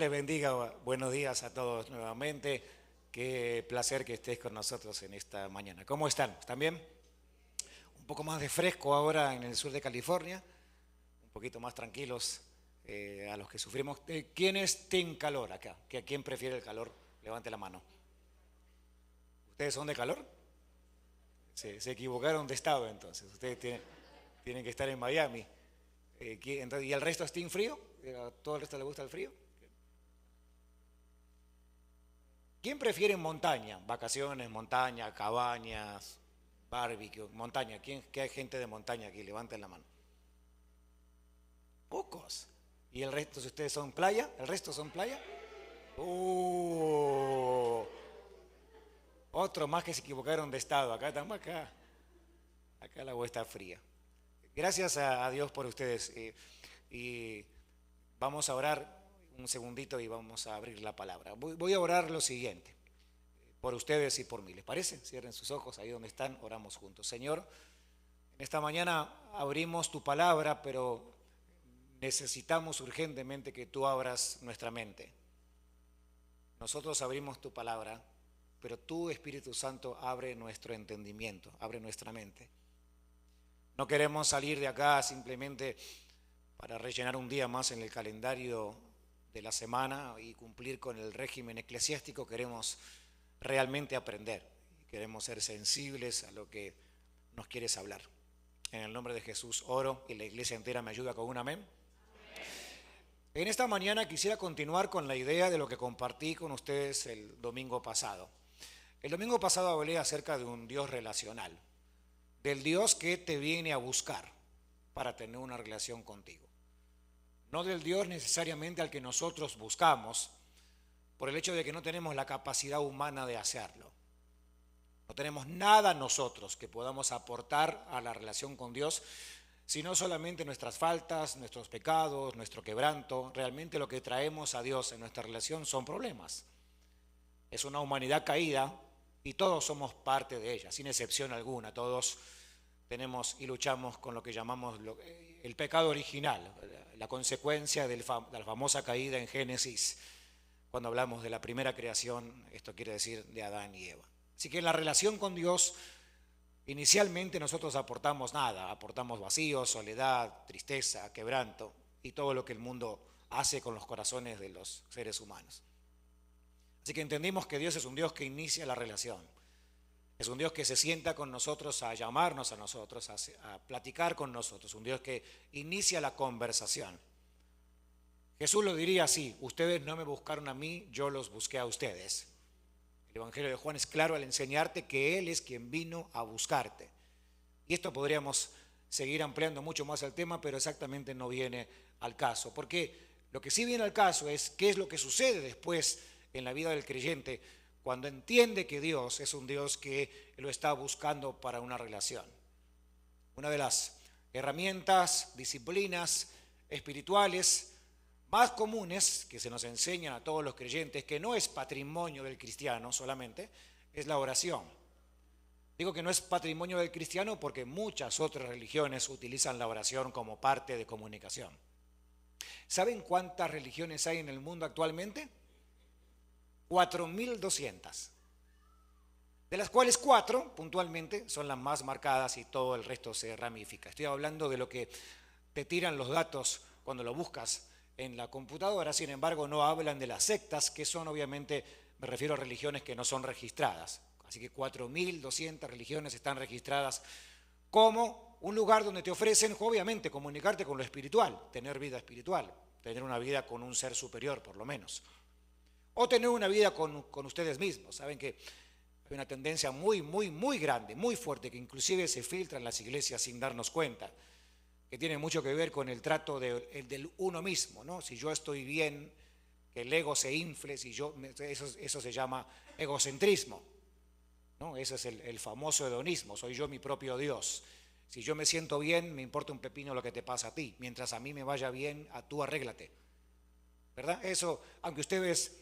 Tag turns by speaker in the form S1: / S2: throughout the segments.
S1: les bendiga. Buenos días a todos nuevamente. Qué placer que estés con nosotros en esta mañana. ¿Cómo están? ¿Están bien? Un poco más de fresco ahora en el sur de California, un poquito más tranquilos a los que sufrimos. ¿Quiénes tienen calor acá? ¿Quién prefiere el calor? Levante la mano. ¿Ustedes son de calor? Se equivocaron de estado entonces. Ustedes tienen que estar en Miami. ¿Y el resto es team frío? ¿A todo el resto le gusta el frío? ¿Quién prefiere montaña? Vacaciones, montaña, cabañas, barbecue, montaña. ¿Qué hay gente de montaña aquí? Levanten la mano. Pocos. ¿Y el resto, si ustedes son playa? ¿El resto son playa? Otro más que se equivocaron de estado. Acá estamos, acá el agua está fría. Gracias a Dios por ustedes. Y vamos a orar un segundito y vamos a abrir la palabra. Voy a orar lo siguiente, por ustedes y por mí. ¿Les parece? Cierren sus ojos ahí donde están, oramos juntos. Señor, en esta mañana abrimos tu palabra, pero necesitamos urgentemente que tú abras nuestra mente. Nosotros abrimos tu palabra, pero tú, Espíritu Santo, abre nuestro entendimiento, abre nuestra mente. No queremos salir de acá simplemente para rellenar un día más en el calendario de la semana y cumplir con el régimen eclesiástico. Queremos realmente aprender, queremos ser sensibles a lo que nos quieres hablar. En el nombre de Jesús oro y la iglesia entera me ayuda con un amén. En esta mañana quisiera continuar con la idea de lo que compartí con ustedes el domingo pasado. El domingo pasado hablé acerca de un Dios relacional, del Dios que te viene a buscar para tener una relación contigo. No del Dios necesariamente al que nosotros buscamos, por el hecho de que no tenemos la capacidad humana de hacerlo. No tenemos nada nosotros que podamos aportar a la relación con Dios, sino solamente nuestras faltas, nuestros pecados, nuestro quebranto. Realmente lo que traemos a Dios en nuestra relación son problemas. Es una humanidad caída y todos somos parte de ella, sin excepción alguna. Todos tenemos y luchamos con lo que llamamos el pecado original, la consecuencia de la famosa caída en Génesis. Cuando hablamos de la primera creación, esto quiere decir de Adán y Eva. Así que en la relación con Dios, inicialmente nosotros aportamos nada, aportamos vacío, soledad, tristeza, quebranto y todo lo que el mundo hace con los corazones de los seres humanos. Así que entendimos que Dios es un Dios que inicia la relación. Es un Dios que se sienta con nosotros a llamarnos a nosotros, a platicar con nosotros. Un Dios que inicia la conversación. Jesús lo diría así: ustedes no me buscaron a mí, yo los busqué a ustedes. El Evangelio de Juan es claro al enseñarte que Él es quien vino a buscarte. Y esto podríamos seguir ampliando mucho más el tema, pero exactamente no viene al caso. Porque lo que sí viene al caso es qué es lo que sucede después en la vida del creyente cuando entiende que Dios es un Dios que lo está buscando para una relación. Una de las herramientas, disciplinas espirituales más comunes que se nos enseñan a todos los creyentes, que no es patrimonio del cristiano solamente, es la oración. Digo que no es patrimonio del cristiano porque muchas otras religiones utilizan la oración como parte de comunicación. ¿Saben cuántas religiones hay en el mundo actualmente? 4.200, de las cuales 4 puntualmente son las más marcadas y todo el resto se ramifica. Estoy hablando de lo que te tiran los datos cuando lo buscas en la computadora. Sin embargo, no hablan de las sectas, que son obviamente, me refiero a religiones que no son registradas. Así que 4.200 religiones están registradas como un lugar donde te ofrecen, obviamente, comunicarte con lo espiritual, tener vida espiritual, tener una vida con un ser superior por lo menos. O tener una vida con ustedes mismos. Saben que hay una tendencia muy grande, muy fuerte, que inclusive se filtra en las iglesias sin darnos cuenta, que tiene mucho que ver con el trato del uno mismo, ¿no? Si yo estoy bien, que el ego se infle, eso se llama egocentrismo, ¿no? Ese es el famoso hedonismo: soy yo mi propio Dios. Si yo me siento bien, me importa un pepino lo que te pasa a ti. Mientras a mí me vaya bien, tú arréglate. ¿Verdad? Eso, aunque ustedes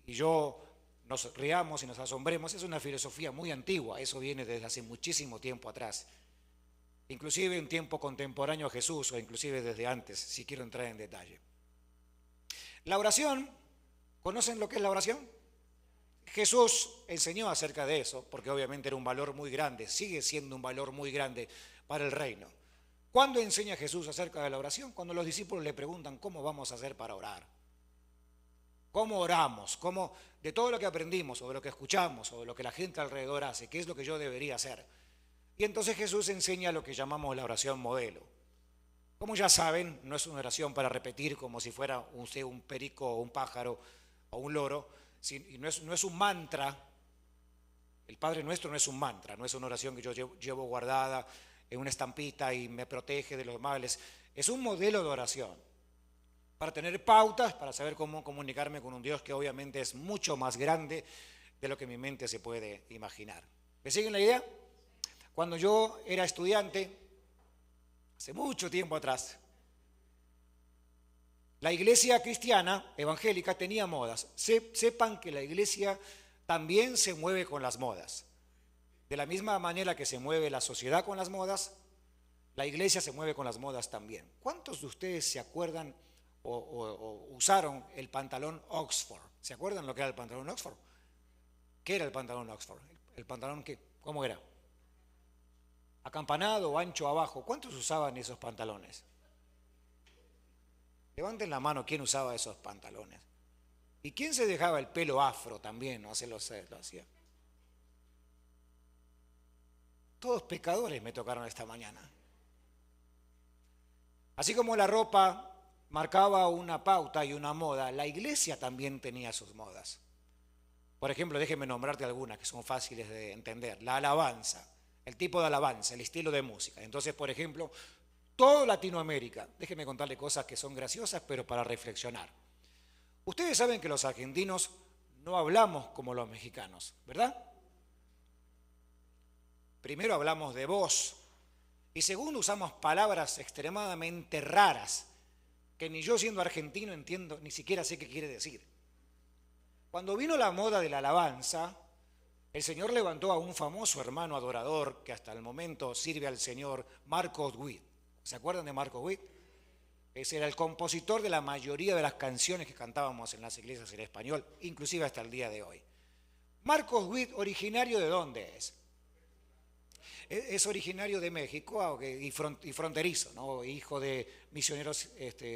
S1: y yo nos riamos y nos asombremos, es una filosofía muy antigua. Eso viene desde hace muchísimo tiempo atrás, inclusive en tiempo contemporáneo a Jesús, o inclusive desde antes, si quiero entrar en detalle. La oración ¿Conocen lo que es la oración? Jesús enseñó acerca de eso, porque obviamente era un valor muy grande, sigue siendo un valor muy grande para el reino. ¿Cuándo enseña Jesús acerca de la oración? Cuando los discípulos le preguntan, ¿cómo vamos a hacer para orar? ¿Cómo oramos? ¿Cómo, de todo lo que aprendimos, o de lo que escuchamos, o de lo que la gente alrededor hace, qué es lo que yo debería hacer? Y entonces Jesús enseña lo que llamamos la oración modelo. Como ya saben, no es una oración para repetir como si fuera un perico o un pájaro o un loro, y no es un mantra. El Padre Nuestro no es un mantra, no es una oración que yo llevo guardada en una estampita y me protege de los males. Es un modelo de oración para tener pautas, para saber cómo comunicarme con un Dios que obviamente es mucho más grande de lo que mi mente se puede imaginar. ¿Me siguen la idea? Cuando yo era estudiante, hace mucho tiempo atrás, la iglesia cristiana evangélica tenía modas. Sepan que la iglesia también se mueve con las modas. De la misma manera que se mueve la sociedad con las modas, la iglesia se mueve con las modas también. ¿Cuántos de ustedes se acuerdan o usaron el pantalón Oxford? ¿Se acuerdan lo que era el pantalón Oxford? ¿Qué era el pantalón Oxford? ¿El pantalón qué? ¿Cómo era? ¿Acampanado o ancho abajo? ¿Cuántos usaban esos pantalones? Levanten la mano, ¿quién usaba esos pantalones? ¿Y quién se dejaba el pelo afro también? ¿No? Lo hacía. Todos pecadores me tocaron esta mañana. Así como la ropa marcaba una pauta y una moda, la iglesia también tenía sus modas. Por ejemplo, déjenme nombrarte algunas que son fáciles de entender. La alabanza, el tipo de alabanza, el estilo de música. Entonces, por ejemplo, todo Latinoamérica, déjenme contarle cosas que son graciosas, pero para reflexionar. Ustedes saben que los argentinos no hablamos como los mexicanos, ¿verdad? Primero hablamos de vos y segundo usamos palabras extremadamente raras que ni yo siendo argentino entiendo, ni siquiera sé qué quiere decir. Cuando vino la moda de la alabanza, el Señor levantó a un famoso hermano adorador que hasta el momento sirve al Señor, Marcos Witt. ¿Se acuerdan de Marcos Witt? Ese era el compositor de la mayoría de las canciones que cantábamos en las iglesias en español, inclusive hasta el día de hoy. Marcos Witt, ¿originario de dónde es? Es originario de México y fronterizo, ¿no? Hijo de misioneros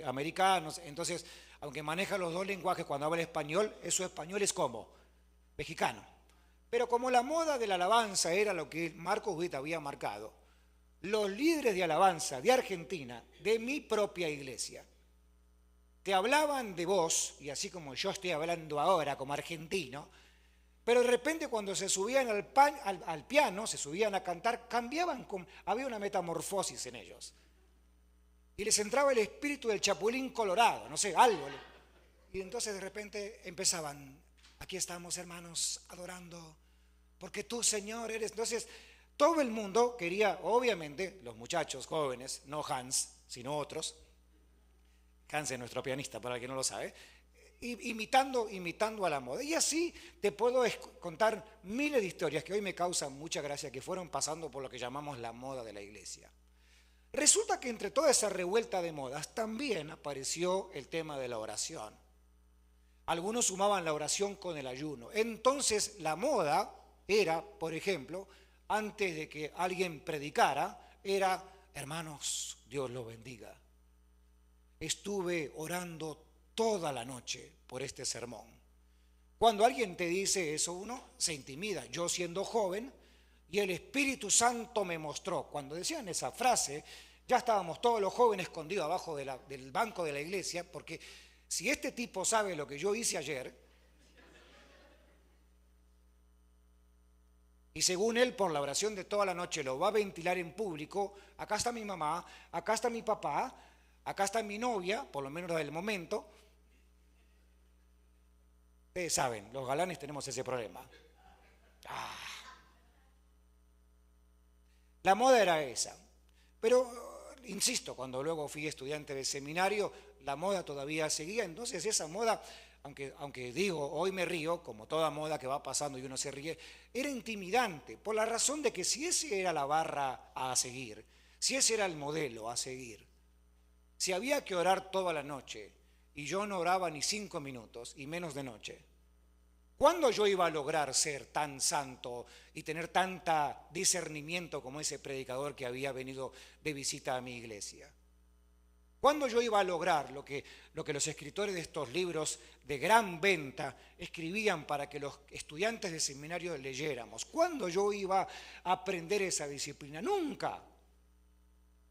S1: americanos. Entonces, aunque maneja los dos lenguajes, cuando habla español, su español es como mexicano. Pero como la moda de la alabanza era lo que Marcos Witt había marcado, los líderes de alabanza de Argentina, de mi propia iglesia, te hablaban de vos, y así como yo estoy hablando ahora como argentino, pero de repente cuando se subían al piano, se subían a cantar, cambiaban, había una metamorfosis en ellos. Y les entraba el espíritu del Chapulín Colorado, no sé, algo. Y entonces de repente empezaban, aquí estamos hermanos adorando, porque tú Señor eres. Entonces todo el mundo quería, obviamente, los muchachos jóvenes, no Hans, sino otros, Hans es nuestro pianista, para el que no lo sabe, imitando a la moda. Y así te puedo contar miles de historias que hoy me causan mucha gracia, que fueron pasando por lo que llamamos la moda de la iglesia. Resulta que entre toda esa revuelta de modas también apareció el tema de la oración. Algunos sumaban la oración con el ayuno. Entonces la moda era, por ejemplo, antes de que alguien predicara, era, hermanos, Dios los bendiga. Estuve orando toda la noche por este sermón. Cuando alguien te dice eso, uno se intimida. Yo siendo joven, y el Espíritu Santo me mostró. Cuando decían esa frase, ya estábamos todos los jóvenes escondidos abajo del banco de la iglesia, porque si este tipo sabe lo que yo hice ayer, y según él, por la oración de toda la noche, lo va a ventilar en público, acá está mi mamá, acá está mi papá, acá está mi novia, por lo menos del momento. Ustedes saben, los galanes tenemos ese problema. La moda era esa. Pero, insisto, cuando luego fui estudiante de seminario, la moda todavía seguía. Entonces esa moda, aunque digo, hoy me río, como toda moda que va pasando y uno se ríe, era intimidante, por la razón de que si ese era la barra a seguir, si ese era el modelo a seguir, si había que orar toda la noche y yo no oraba ni 5 minutos, y menos de noche, ¿cuándo yo iba a lograr ser tan santo y tener tanta discernimiento como ese predicador que había venido de visita a mi iglesia? ¿Cuándo yo iba a lograr lo que los escritores de estos libros de gran venta escribían para que los estudiantes de seminario leyéramos? ¿Cuándo yo iba a aprender esa disciplina? Nunca.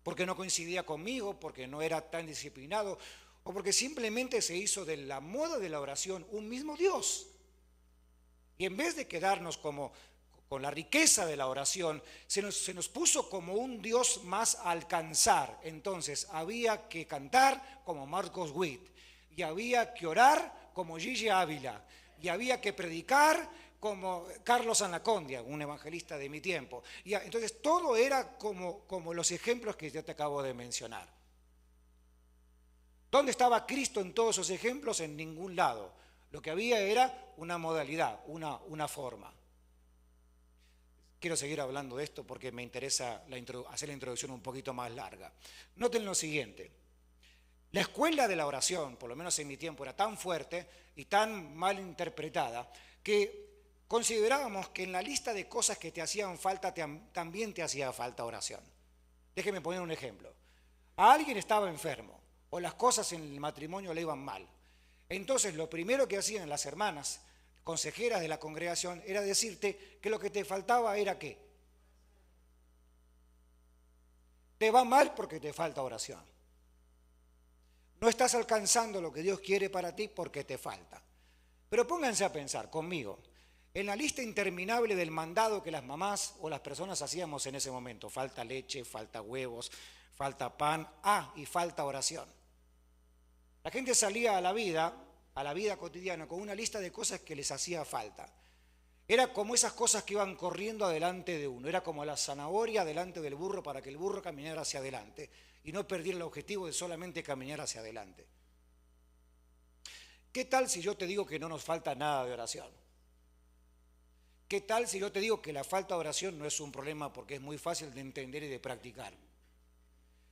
S1: Porque no coincidía conmigo, porque no era tan disciplinado, o porque simplemente se hizo de la moda de la oración un mismo Dios. Y en vez de quedarnos como con la riqueza de la oración, se nos puso como un Dios más a alcanzar. Entonces había que cantar como Marcos Witt, y había que orar como Gigi Ávila, y había que predicar como Carlos Anacondia, un evangelista de mi tiempo. Y entonces todo era como los ejemplos que yo te acabo de mencionar. ¿Dónde estaba Cristo en todos esos ejemplos? En ningún lado. Lo que había era una modalidad, una forma. Quiero seguir hablando de esto porque me interesa hacer la introducción un poquito más larga. Noten lo siguiente. La escuela de la oración, por lo menos en mi tiempo, era tan fuerte y tan mal interpretada que considerábamos que en la lista de cosas que te hacían falta también te hacía falta oración. Déjeme poner un ejemplo. A alguien estaba enfermo o las cosas en el matrimonio le iban mal. Entonces lo primero que hacían las hermanas consejeras de la congregación era decirte que lo que te faltaba era ¿qué? Te va mal porque te falta oración. No estás alcanzando lo que Dios quiere para ti porque te falta. Pero pónganse a pensar conmigo, en la lista interminable del mandado que las mamás o las personas hacíamos en ese momento, falta leche, falta huevos, falta pan, y falta oración. La gente salía a la vida cotidiana con una lista de cosas que les hacía falta. Era como esas cosas que iban corriendo adelante de uno, era como la zanahoria delante del burro para que el burro caminara hacia adelante y no perdiera el objetivo de solamente caminar hacia adelante. ¿Qué tal si yo te digo que no nos falta nada de oración? ¿Qué tal si yo te digo que la falta de oración no es un problema porque es muy fácil de entender y de practicar?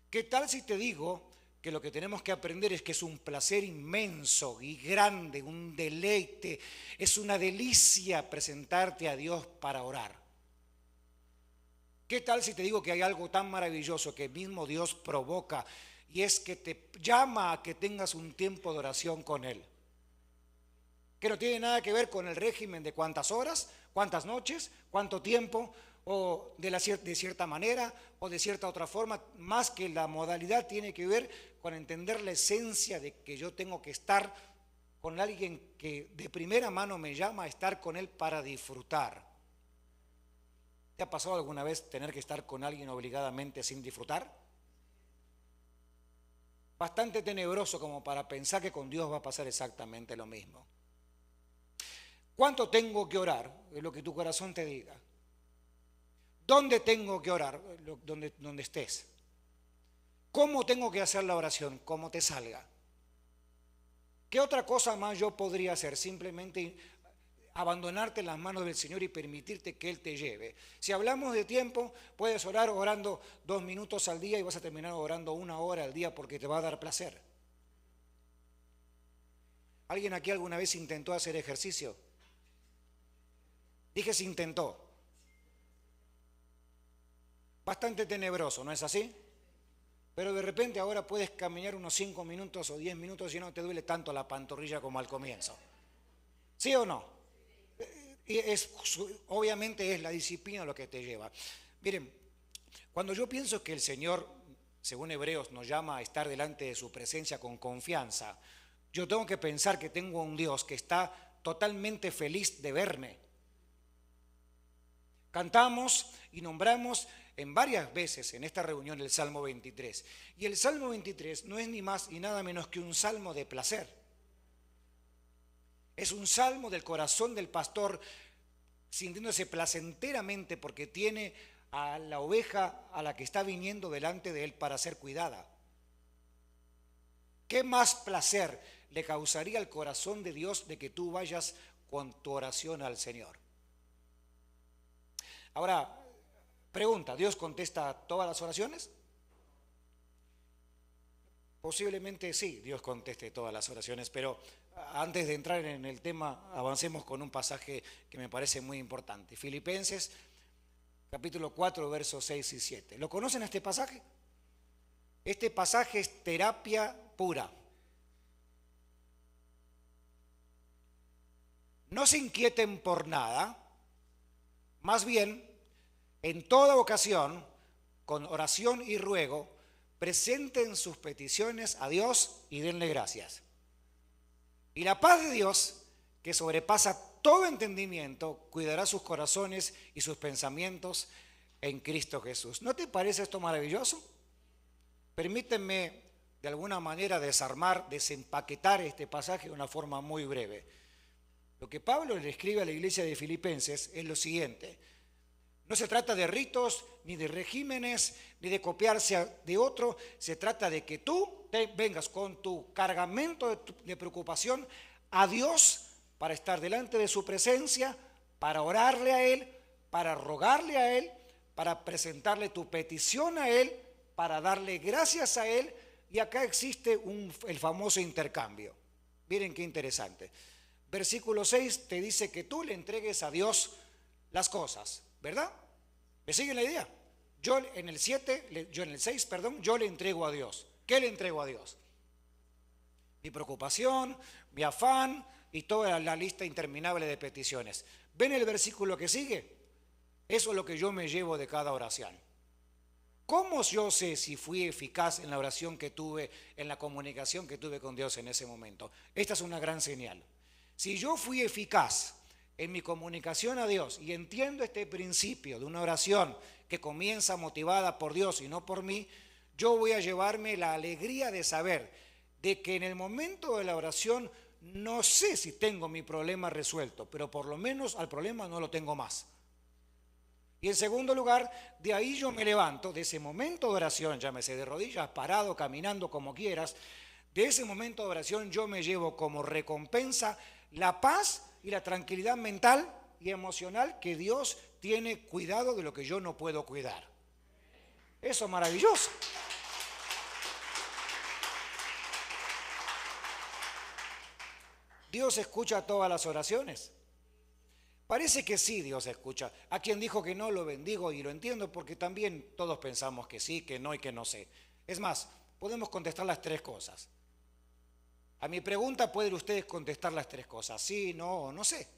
S1: ¿Qué tal si te digo que lo que tenemos que aprender es que es un placer inmenso y grande, un deleite, es una delicia presentarte a Dios para orar? ¿Qué tal si te digo que hay algo tan maravilloso que mismo Dios provoca y es que te llama a que tengas un tiempo de oración con Él? Que no tiene nada que ver con el régimen de cuántas horas, cuántas noches, cuánto tiempo, o de cierta manera o de cierta otra forma, más que la modalidad tiene que ver con entender la esencia de que yo tengo que estar con alguien que de primera mano me llama a estar con él para disfrutar. ¿Te ha pasado alguna vez tener que estar con alguien obligadamente sin disfrutar? Bastante tenebroso como para pensar que con Dios va a pasar exactamente lo mismo. ¿Cuánto tengo que orar? Es lo que tu corazón te diga. ¿Dónde tengo que orar? Donde estés. ¿Cómo tengo que hacer la oración? Como te salga. ¿Qué otra cosa más yo podría hacer? Simplemente abandonarte en las manos del Señor y permitirte que Él te lleve. Si hablamos de tiempo, puedes orar orando 2 minutos al día y vas a terminar orando 1 hora al día porque te va a dar placer. ¿Alguien aquí alguna vez intentó hacer ejercicio? Dije se intentó. Bastante tenebroso, ¿no es así? Pero de repente ahora puedes caminar unos 5 minutos o 10 minutos y no te duele tanto la pantorrilla como al comienzo. ¿Sí o no? Obviamente es la disciplina lo que te lleva. Miren, cuando yo pienso que el Señor, según Hebreos, nos llama a estar delante de su presencia con confianza, yo tengo que pensar que tengo un Dios que está totalmente feliz de verme. Cantamos y nombramos en varias veces en esta reunión el Salmo 23. Y el Salmo 23 no es ni más ni nada menos que un salmo de placer. Es un salmo del corazón del pastor sintiéndose placenteramente porque tiene a la oveja a la que está viniendo delante de él para ser cuidada. ¿Qué más placer le causaría al corazón de Dios de que tú vayas con tu oración al Señor? Ahora, pregunta, ¿Dios contesta todas las oraciones? Posiblemente sí, Dios conteste todas las oraciones, pero antes de entrar en el tema, avancemos con un pasaje que me parece muy importante. Filipenses, capítulo 4, versos 6 y 7. ¿Lo conocen este pasaje? Este pasaje es terapia pura. No se inquieten por nada, más bien, en toda ocasión, con oración y ruego, presenten sus peticiones a Dios y denle gracias. Y la paz de Dios, que sobrepasa todo entendimiento, cuidará sus corazones y sus pensamientos en Cristo Jesús. ¿No te parece esto maravilloso? Permítanme de alguna manera desarmar, desempaquetar este pasaje de una forma muy breve. Lo que Pablo le escribe a la iglesia de Filipenses es lo siguiente: no se trata de ritos, ni de regímenes, ni de copiarse de otro. Se trata de que tú vengas con tu cargamento de preocupación a Dios para estar delante de su presencia, para orarle a Él, para rogarle a Él, para presentarle tu petición a Él, para darle gracias a Él. Y acá existe el famoso intercambio. Miren qué interesante. Versículo 6 te dice que tú le entregues a Dios las cosas, ¿verdad? ¿Me siguen la idea? Yo en el 6, yo le entrego a Dios. ¿Qué le entrego a Dios? Mi preocupación, mi afán y toda la lista interminable de peticiones. ¿Ven el versículo que sigue? Eso es lo que yo me llevo de cada oración. ¿Cómo yo sé si fui eficaz en la oración que tuve, en la comunicación que tuve con Dios en ese momento? Esta es una gran señal. Si yo fui eficaz en mi comunicación a Dios y entiendo este principio de una oración que comienza motivada por Dios y no por mí, yo voy a llevarme la alegría de saber de que en el momento de la oración no sé si tengo mi problema resuelto, pero por lo menos al problema no lo tengo más. Y en segundo lugar, de ahí yo me levanto, de ese momento de oración, llámese de rodillas, parado, caminando, como quieras, de ese momento de oración yo me llevo como recompensa la paz y la tranquilidad mental y emocional que Dios tiene cuidado de lo que yo no puedo cuidar. Eso es maravilloso. Dios escucha todas las oraciones. Parece que sí, Dios escucha. A quien dijo que no, lo bendigo y lo entiendo, porque también todos pensamos que sí, que no y que no sé. Es más, podemos contestar las tres cosas. A mi pregunta pueden ustedes contestar las tres cosas: sí, no o no sé.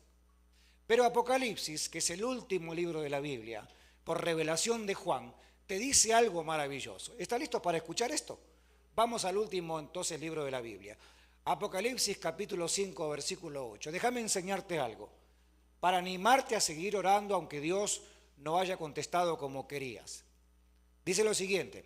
S1: Pero Apocalipsis, que es el último libro de la Biblia, por revelación de Juan, te dice algo maravilloso. ¿Está listo para escuchar esto? Vamos al último entonces libro de la Biblia. Apocalipsis capítulo 5, versículo 8. Déjame enseñarte algo para animarte a seguir orando aunque Dios no haya contestado como querías. Dice lo siguiente: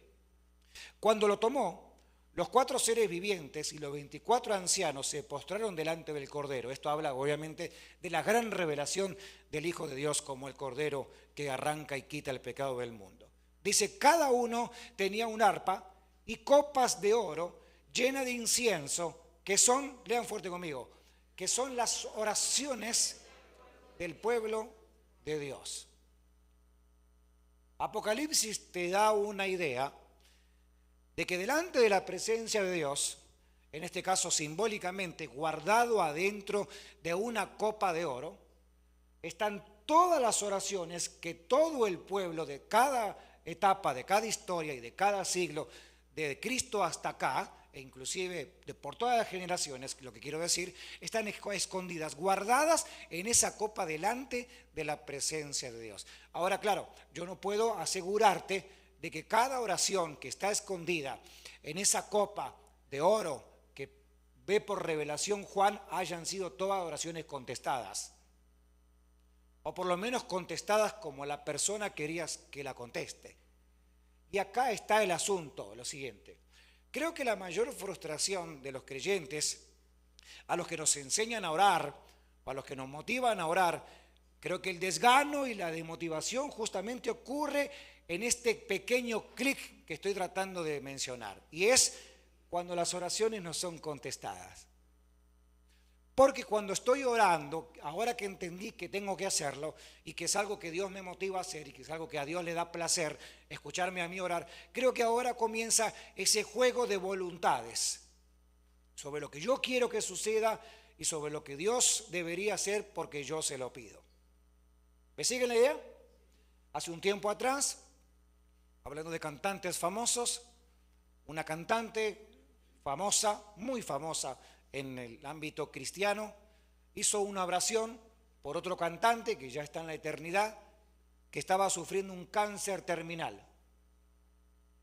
S1: cuando lo tomó, los 4 seres vivientes y los 24 ancianos se postraron delante del Cordero. Esto habla obviamente de la gran revelación del Hijo de Dios como el Cordero que arranca y quita el pecado del mundo. Dice, cada uno tenía un arpa y copas de oro llenas de incienso, que son, lean fuerte conmigo, que son las oraciones del pueblo de Dios. Apocalipsis te da una idea de que delante de la presencia de Dios, en este caso simbólicamente guardado adentro de una copa de oro, están todas las oraciones que todo el pueblo de cada etapa, de cada historia y de cada siglo, de Cristo hasta acá, e inclusive por todas las generaciones, lo que quiero decir, están escondidas, guardadas en esa copa delante de la presencia de Dios. Ahora, claro, yo no puedo asegurarte de que cada oración que está escondida en esa copa de oro que ve por revelación Juan hayan sido todas oraciones contestadas, o por lo menos contestadas como la persona querías que la conteste. Y acá está el asunto, lo siguiente: creo que la mayor frustración de los creyentes, a los que nos enseñan a orar, o a los que nos motivan a orar, creo que el desgano y la desmotivación justamente ocurre en este pequeño clic que estoy tratando de mencionar, y es cuando las oraciones no son contestadas. Porque cuando estoy orando, ahora que entendí que tengo que hacerlo y que es algo que Dios me motiva a hacer y que es algo que a Dios le da placer escucharme a mí orar, creo que ahora comienza ese juego de voluntades sobre lo que yo quiero que suceda y sobre lo que Dios debería hacer porque yo se lo pido. ¿Me siguen la idea? Hace un tiempo atrás, hablando de cantantes famosos, una cantante famosa, muy famosa en el ámbito cristiano, hizo una oración por otro cantante que ya está en la eternidad, que estaba sufriendo un cáncer terminal.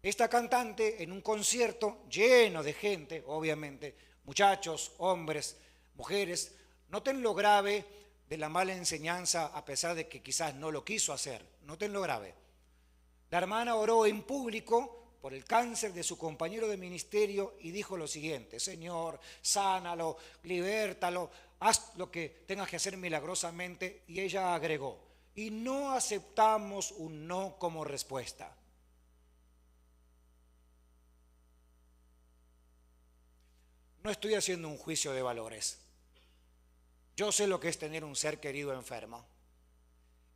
S1: Esta cantante en un concierto lleno de gente, obviamente, muchachos, hombres, mujeres, noten lo grave de la mala enseñanza a pesar de que quizás no lo quiso hacer, noten lo grave. La hermana oró en público por el cáncer de su compañero de ministerio y dijo lo siguiente: Señor, sánalo, libértalo, haz lo que tengas que hacer milagrosamente. Y ella agregó: y no aceptamos un no como respuesta. No estoy haciendo un juicio de valores. Yo sé lo que es tener un ser querido enfermo.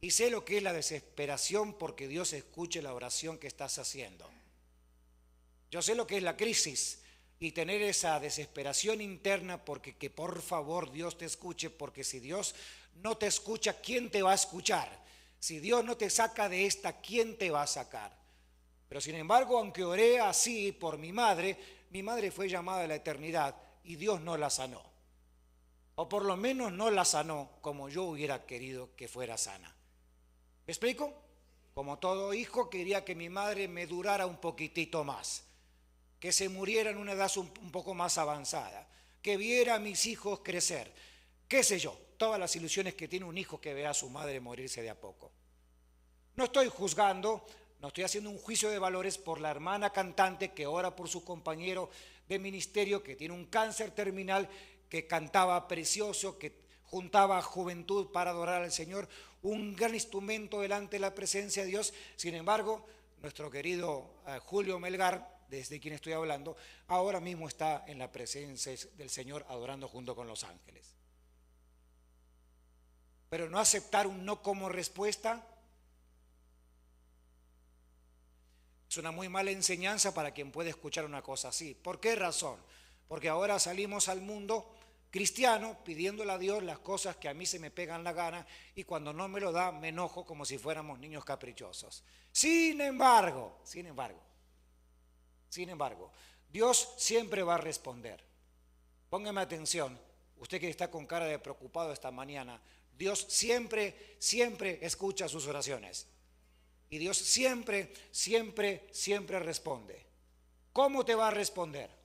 S1: Y sé lo que es la desesperación porque Dios escuche la oración que estás haciendo. Yo sé lo que es la crisis y tener esa desesperación interna porque que por favor Dios te escuche, porque si Dios no te escucha, ¿quién te va a escuchar? Si Dios no te saca de esta, ¿quién te va a sacar? Pero sin embargo, aunque oré así por mi madre fue llamada a la eternidad y Dios no la sanó. O por lo menos no la sanó como yo hubiera querido que fuera sana. ¿Me explico? Como todo hijo, quería que mi madre me durara un poquitito más, que se muriera en una edad un poco más avanzada, que viera a mis hijos crecer, qué sé yo, todas las ilusiones que tiene un hijo que vea a su madre morirse de a poco. No estoy juzgando, no estoy haciendo un juicio de valores por la hermana cantante que ora por su compañero de ministerio que tiene un cáncer terminal, que cantaba precioso, que juntaba juventud para adorar al Señor, un gran instrumento delante de la presencia de Dios. Sin embargo, nuestro querido Julio Melgar, desde quien estoy hablando, ahora mismo está en la presencia del Señor adorando junto con los ángeles. Pero no aceptar un no como respuesta es una muy mala enseñanza para quien puede escuchar una cosa así. ¿Por qué razón? Porque ahora salimos al mundo cristiano pidiéndole a Dios las cosas que a mí se me pegan la gana y cuando no me lo da me enojo como si fuéramos niños caprichosos. Sin embargo, Dios siempre va a responder. Póngame atención, usted que está con cara de preocupado esta mañana, Dios siempre escucha sus oraciones. Y Dios siempre responde. ¿Cómo te va a responder?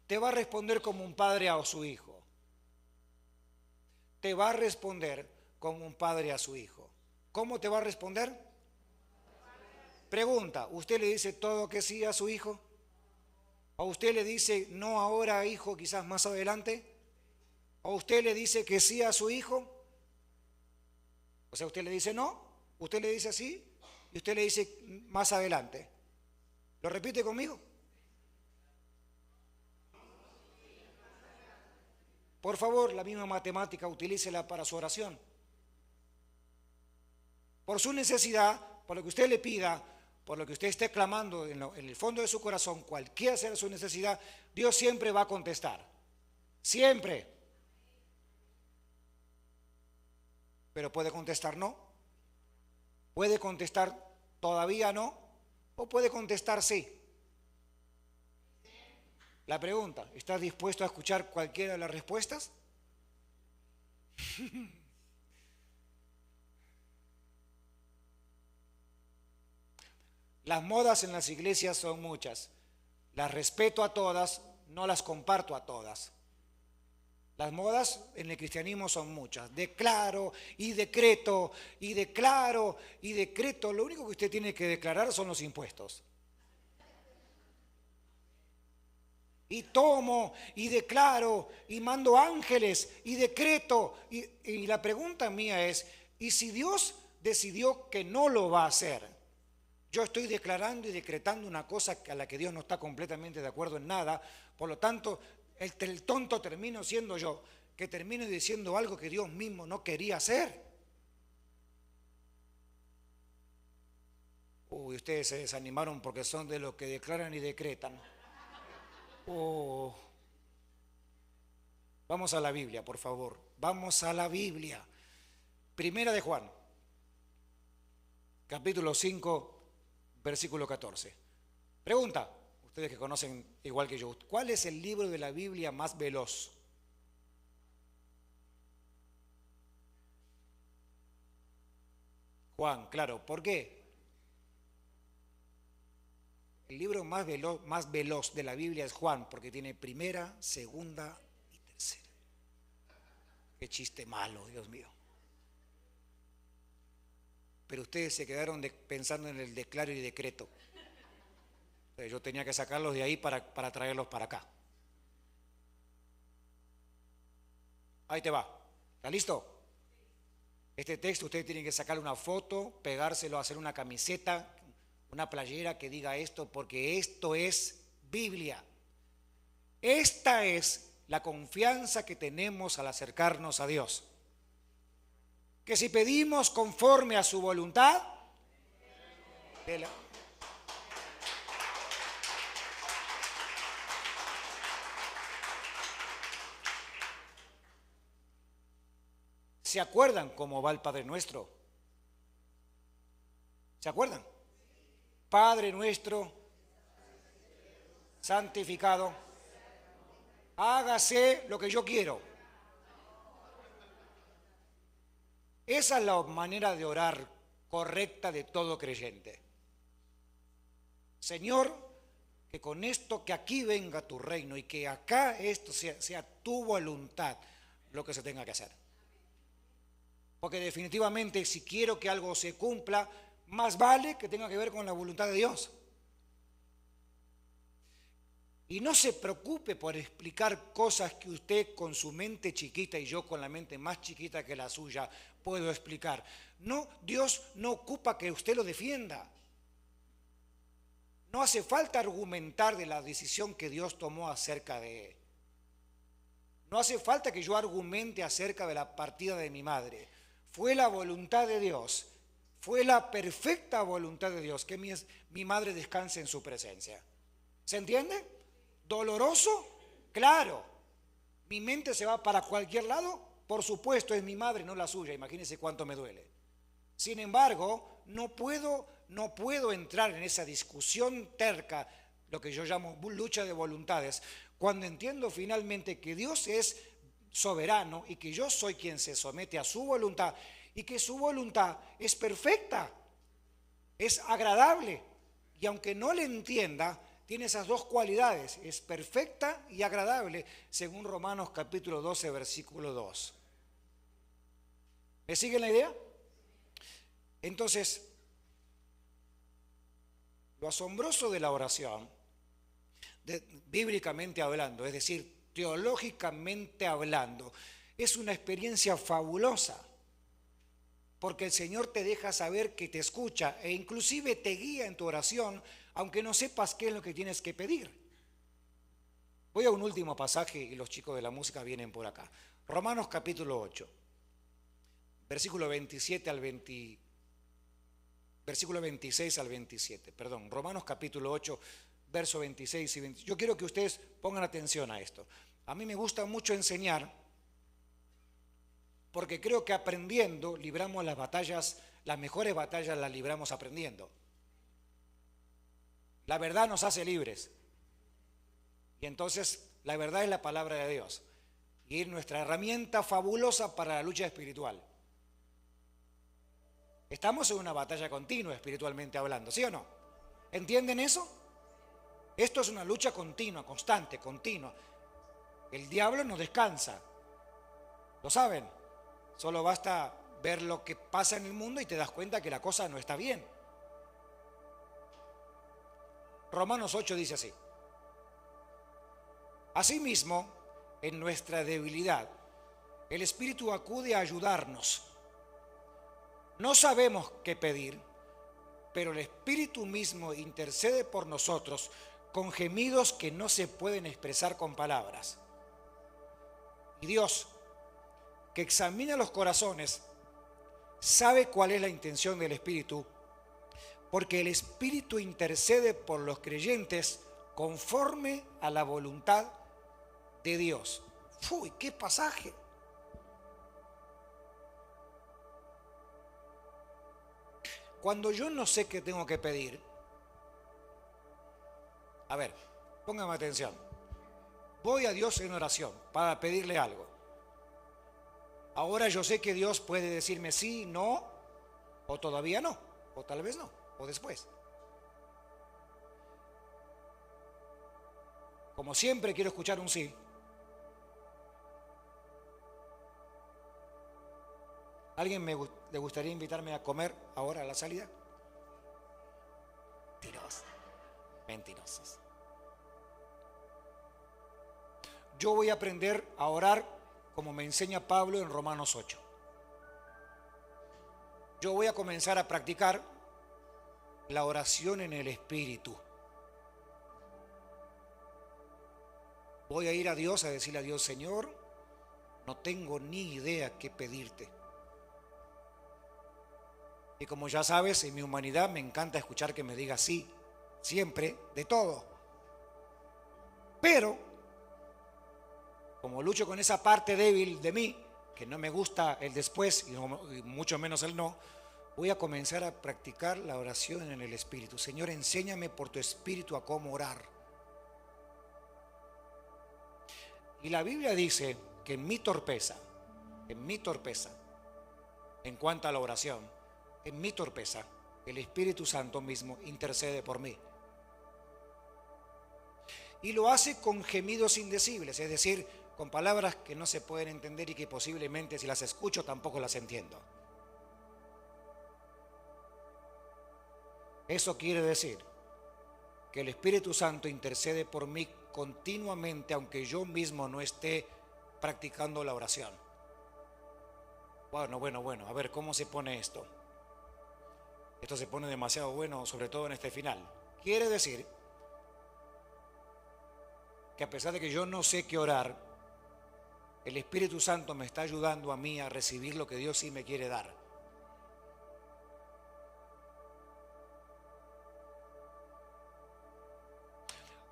S1: Te va a responder como un padre a su hijo. Te va a responder como un padre a su hijo. ¿Cómo te va a responder? Pregunta, ¿usted le dice todo que sí a su hijo? ¿O usted le dice no ahora, hijo, quizás más adelante? ¿O usted le dice que sí a su hijo? O sea, usted le dice no, usted le dice sí y usted le dice más adelante. ¿Lo repite conmigo? Por favor, la misma matemática, utilícela para su oración. Por su necesidad, por lo que usted le pida, por lo que usted esté clamando en el fondo de su corazón, cualquiera sea su necesidad, Dios siempre va a contestar. Siempre. Pero puede contestar no. Puede contestar todavía no. O puede contestar sí. La pregunta, ¿estás dispuesto a escuchar cualquiera de las respuestas? Las modas en las iglesias son muchas. Las respeto a todas, no las comparto a todas. Las modas en el cristianismo son muchas. Declaro y decreto y declaro y decreto. Lo único que usted tiene que declarar son los impuestos. Y tomo y declaro y mando ángeles y decreto. Y la pregunta mía es, ¿y si Dios decidió que no lo va a hacer? Yo estoy declarando y decretando una cosa a la que Dios no está completamente de acuerdo en nada. Por lo tanto, El tonto termino siendo yo, que termino diciendo algo que Dios mismo no quería hacer. Uy, ustedes se desanimaron porque son de los que declaran y decretan. Vamos a la Biblia, por favor. Vamos a la Biblia. Primera de Juan, capítulo 5, versículo 14. Pregunta, ustedes que conocen igual que yo, ¿cuál es el libro de la Biblia más veloz? Juan, claro. ¿Por qué? El libro más veloz de la Biblia es Juan, porque tiene primera, segunda y tercera. Qué chiste malo, Dios mío. Pero ustedes se quedaron pensando en el declaro y decreto. Entonces yo tenía que sacarlos de ahí para traerlos para acá. Ahí te va. ¿Está listo? Este texto ustedes tienen que sacarle una foto, pegárselo, hacer una camiseta, una playera que diga esto, porque esto es Biblia. Esta es la confianza que tenemos al acercarnos a Dios. Que si pedimos conforme a su voluntad, ¿se acuerdan cómo va el Padre Nuestro? ¿Se acuerdan? Padre nuestro, santificado, hágase lo que yo quiero. Esa es la manera de orar correcta de todo creyente. Señor, que con esto, que aquí venga tu reino y que acá esto sea tu voluntad lo que se tenga que hacer. Porque definitivamente si quiero que algo se cumpla, más vale que tenga que ver con la voluntad de Dios. Y no se preocupe por explicar cosas que usted con su mente chiquita y yo con la mente más chiquita que la suya puedo explicar. No, Dios no ocupa que usted lo defienda. No hace falta argumentar de la decisión que Dios tomó acerca de él. No hace falta que yo argumente acerca de la partida de mi madre. Fue la voluntad de Dios. Fue la perfecta voluntad de Dios que mi madre descanse en su presencia. ¿Se entiende? ¿Doloroso? Claro. ¿Mi mente se va para cualquier lado? Por supuesto, es mi madre, no la suya. Imagínense cuánto me duele. Sin embargo, no puedo entrar en esa discusión terca, lo que yo llamo lucha de voluntades, cuando entiendo finalmente que Dios es soberano y que yo soy quien se somete a su voluntad y que su voluntad es perfecta, es agradable. Y aunque no le entienda, tiene esas dos cualidades, es perfecta y agradable, según Romanos capítulo 12, versículo 2. ¿Me siguen la idea? Entonces, lo asombroso de la oración, bíblicamente hablando, es decir, teológicamente hablando, es una experiencia fabulosa. Porque el Señor te deja saber que te escucha e inclusive te guía en tu oración, aunque no sepas qué es lo que tienes que pedir. Voy a un último pasaje y los chicos de la música vienen por acá. Romanos capítulo 8, versículo 26 al 27. Perdón, Romanos capítulo 8, verso 26 y 27. Yo quiero que ustedes pongan atención a esto. A mí me gusta mucho enseñar, porque creo que aprendiendo libramos las batallas, las mejores batallas las libramos aprendiendo. La verdad nos hace libres. Y entonces la verdad es la palabra de Dios. Y es nuestra herramienta fabulosa para la lucha espiritual. Estamos en una batalla continua espiritualmente hablando, ¿sí o no? ¿Entienden eso? Esto es una lucha continua, constante, continua. El diablo no descansa. ¿Lo saben? Solo basta ver lo que pasa en el mundo y te das cuenta que la cosa no está bien. Romanos 8 dice así: asimismo, en nuestra debilidad, el Espíritu acude a ayudarnos. No sabemos qué pedir, pero el Espíritu mismo intercede por nosotros con gemidos que no se pueden expresar con palabras. Y Dios, que examina los corazones, sabe cuál es la intención del Espíritu, porque el Espíritu intercede por los creyentes conforme a la voluntad de Dios. ¡Uy, qué pasaje! Cuando yo no sé qué tengo que pedir, a ver, póngame atención. Voy a Dios en oración para pedirle algo. Ahora yo sé que Dios puede decirme sí, no, o todavía no, o tal vez no, o después. Como siempre quiero escuchar un sí. ¿Alguien le gustaría invitarme a comer ahora a la salida? Mentirosos. Mentirosos. Yo voy a aprender a orar como me enseña Pablo en Romanos 8. Yo voy a comenzar a practicar la oración en el Espíritu. Voy a ir a Dios a decirle a Dios, Señor, no tengo ni idea qué pedirte. Y como ya sabes, en mi humanidad me encanta escuchar que me diga sí, siempre, de todo. Pero, como lucho con esa parte débil de mí, que no me gusta el después y mucho menos el no, voy a comenzar a practicar la oración en el Espíritu. Señor, enséñame por tu Espíritu a cómo orar. Y la Biblia dice que en mi torpeza, en cuanto a la oración, en mi torpeza, el Espíritu Santo mismo intercede por mí. Y lo hace con gemidos indecibles, es decir, con palabras que no se pueden entender y que posiblemente si las escucho tampoco las entiendo. Eso quiere decir que el Espíritu Santo intercede por mí continuamente, aunque yo mismo no esté practicando la oración. Bueno, a ver, ¿cómo se pone esto? Esto se pone demasiado bueno, sobre todo en este final. Quiere decir que a pesar de que yo no sé qué orar, el Espíritu Santo me está ayudando a mí a recibir lo que Dios sí me quiere dar.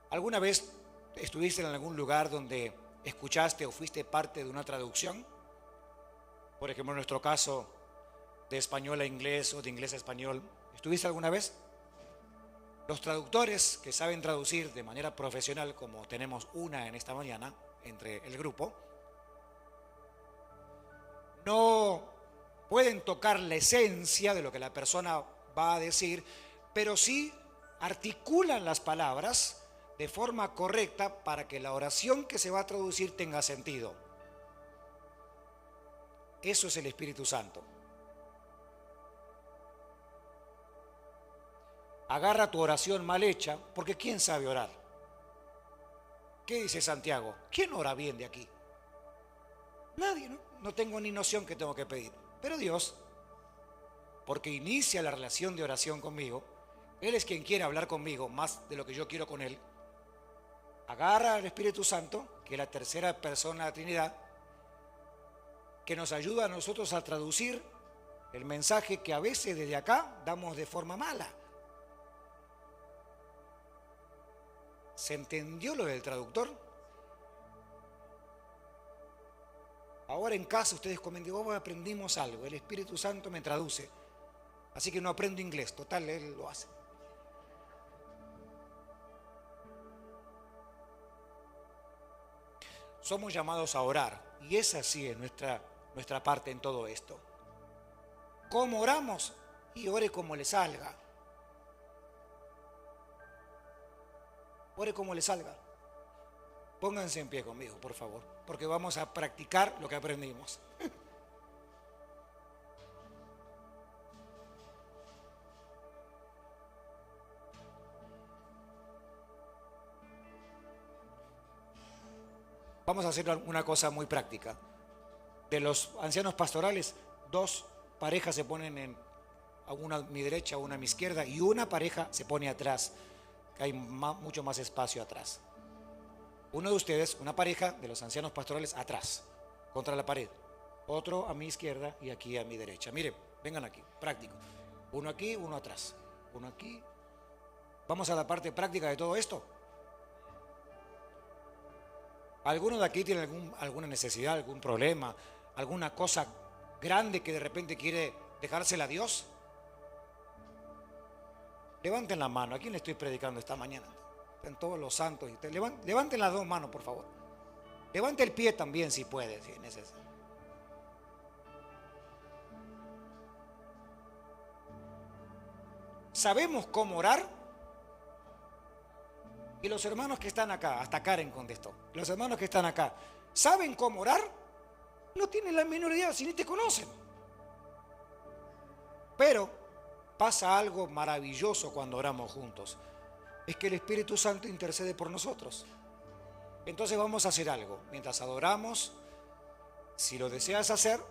S1: ¿Alguna vez estuviste en algún lugar donde escuchaste o fuiste parte de una traducción? Por ejemplo, en nuestro caso, de español a inglés o de inglés a español. ¿Estuviste alguna vez? Los traductores que saben traducir de manera profesional, como tenemos una en esta mañana entre el grupo, no pueden tocar la esencia de lo que la persona va a decir, pero sí articulan las palabras de forma correcta para que la oración que se va a traducir tenga sentido. Eso es el Espíritu Santo. Agarra tu oración mal hecha, porque ¿quién sabe orar? ¿Qué dice Santiago? ¿Quién ora bien de aquí? Nadie, ¿no? No tengo ni noción que tengo que pedir. Pero Dios, porque inicia la relación de oración conmigo, Él es quien quiere hablar conmigo más de lo que yo quiero con Él. Agarra al Espíritu Santo, que es la tercera persona de la Trinidad, que nos ayuda a nosotros a traducir el mensaje que a veces desde acá damos de forma mala. ¿Se entendió lo del traductor? Ahora en casa ustedes comenten, oh, aprendimos algo, el Espíritu Santo me traduce, así que no aprendo inglés, total, Él lo hace. Somos llamados a orar, y esa sí es nuestra parte en todo esto. ¿Cómo oramos? Y ore como le salga. Ore como le salga. Pónganse en pie conmigo, por favor, porque vamos a practicar lo que aprendimos. Vamos a hacer una cosa muy práctica. De los ancianos pastorales, 2 parejas se ponen a una a mi derecha, una a mi izquierda, y una pareja se pone atrás, que hay mucho más espacio atrás. Uno de ustedes, una pareja de los ancianos pastorales atrás, contra la pared. Otro a mi izquierda y aquí a mi derecha. Miren, vengan aquí, práctico. Uno aquí, uno atrás. Uno aquí. Vamos a la parte práctica de todo esto. ¿Alguno de aquí tiene alguna necesidad, algún problema, alguna cosa grande que de repente quiere dejársela a Dios? Levanten la mano. ¿A quién le estoy predicando esta mañana? Están todos los santos. Levanten las dos manos, por favor. Levante el pie también si puede, si es necesario. ¿Sabemos cómo orar? Y los hermanos que están acá, hasta Karen contestó, los hermanos que están acá, ¿saben cómo orar? No tienen la menor idea, si ni te conocen. Pero pasa algo maravilloso cuando oramos juntos. Es que el Espíritu Santo intercede por nosotros. Entonces vamos a hacer algo. Mientras adoramos, si lo deseas hacer,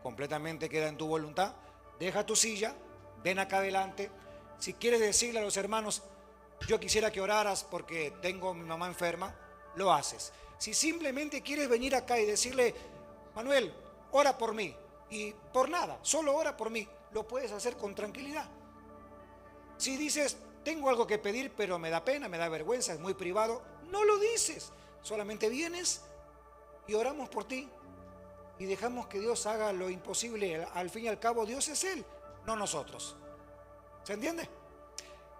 S1: completamente queda en tu voluntad, deja tu silla, ven acá adelante. Si quieres decirle a los hermanos, yo quisiera que oraras porque tengo a mi mamá enferma, lo haces. Si simplemente quieres venir acá y decirle, Manuel, ora por mí, y por nada, solo ora por mí, lo puedes hacer con tranquilidad. Si dices, tengo algo que pedir, pero me da pena, me da vergüenza, es muy privado, no lo dices, solamente vienes y oramos por ti y dejamos que Dios haga lo imposible. Al fin y al cabo, Dios es Él, no nosotros. ¿Se entiende?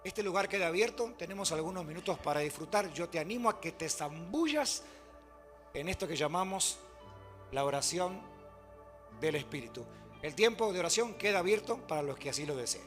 S1: Este lugar queda abierto, tenemos algunos minutos para disfrutar. Yo te animo a que te zambullas en esto que llamamos la oración del Espíritu. El tiempo de oración queda abierto para los que así lo deseen.